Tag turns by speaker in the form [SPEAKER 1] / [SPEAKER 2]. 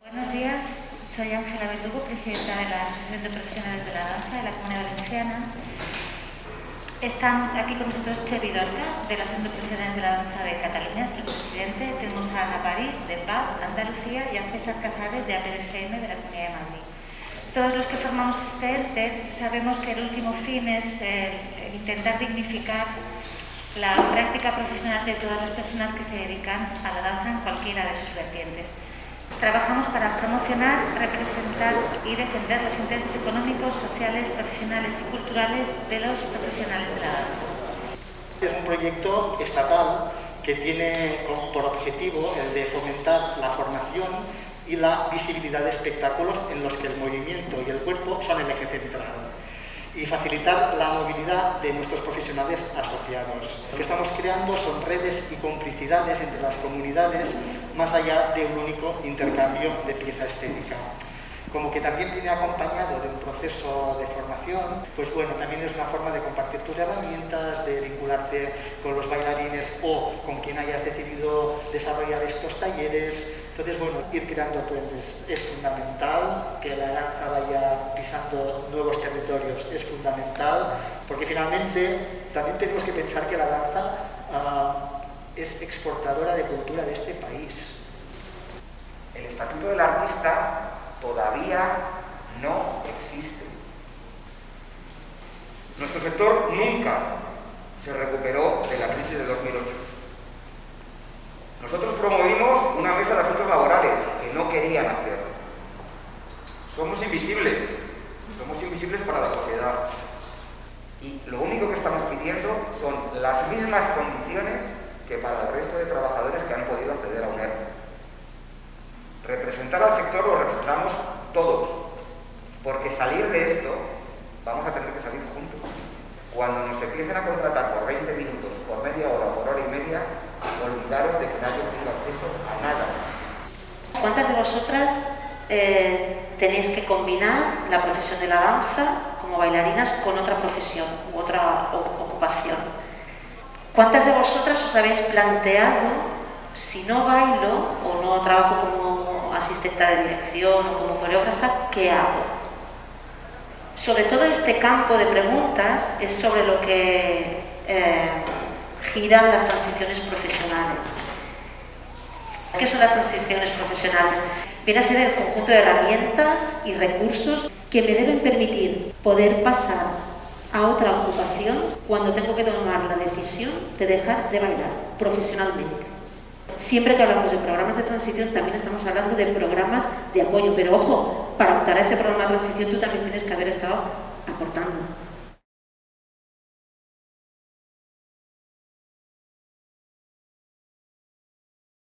[SPEAKER 1] Buenos días, soy Ángela Verdugo, presidenta de la Asociación de Profesionales de la Danza de la Comunidad Valenciana. Están aquí con nosotros Txevi Dorca, de la Asociación de Profesionales de la Danza de Cataluña, es el presidente. Tenemos a Ana París, de PAD, Andalucía, y a César Casares, de APDCM, de la Comunidad de Madrid. Todos los que formamos este ente sabemos que el último fin es intentar dignificar la práctica profesional de todas las personas que se dedican a la danza en cualquiera de sus vertientes. Trabajamos para promocionar, representar y defender los intereses económicos, sociales, profesionales y culturales de los profesionales de la danza.
[SPEAKER 2] Es un proyecto estatal que tiene por objetivo el de fomentar la formación y la visibilidad de espectáculos en los que el movimiento y el cuerpo son el eje central, y facilitar la movilidad de nuestros profesionales asociados. Lo que estamos creando son redes y complicidades entre las comunidades, más allá de un único intercambio de pieza escénica. Como que también viene acompañado de un proceso de formación, pues bueno, también es una forma de compartir tus herramientas, de vincularte con los bailarines o con quien hayas decidido desarrollar estos talleres. Entonces, bueno, ir creando puentes es fundamental, que la danza vaya pisando nuevos territorios es fundamental, porque finalmente también tenemos que pensar que la danza es exportadora de cultura de este país.
[SPEAKER 3] El Estatuto del Artista todavía no existe. Nuestro sector nunca se recuperó de la crisis de 2008. Nosotros promovimos una mesa de asuntos laborales que no querían hacer. Somos invisibles para la sociedad. Y lo único que estamos pidiendo son las mismas condiciones que para el resto de trabajadores que han podido acceder a un ERTE. Representar al sector lo representamos todos, porque salir de esto vamos a tener que salir juntos. Cuando nos empiecen a contratar por 20 minutos, por media hora, por hora y media, olvidaros de que nadie tenga acceso a nada.
[SPEAKER 4] ¿Cuántas de vosotras tenéis que combinar la profesión de la danza como bailarinas con otra profesión u otra ocupación? ¿Cuántas de vosotras os habéis planteado, si no bailo o no trabajo como asistente de dirección o como coreógrafa, qué hago? Sobre todo este campo de preguntas es sobre lo que giran las transiciones profesionales. ¿Qué son las transiciones profesionales? Viene a ser el conjunto de herramientas y recursos que me deben permitir poder pasar a otra ocupación cuando tengo que tomar la decisión de dejar de bailar profesionalmente. Siempre que hablamos de programas de transición también estamos hablando de programas de apoyo, pero ojo, para optar a ese programa de transición tú también tienes que haber estado aportando.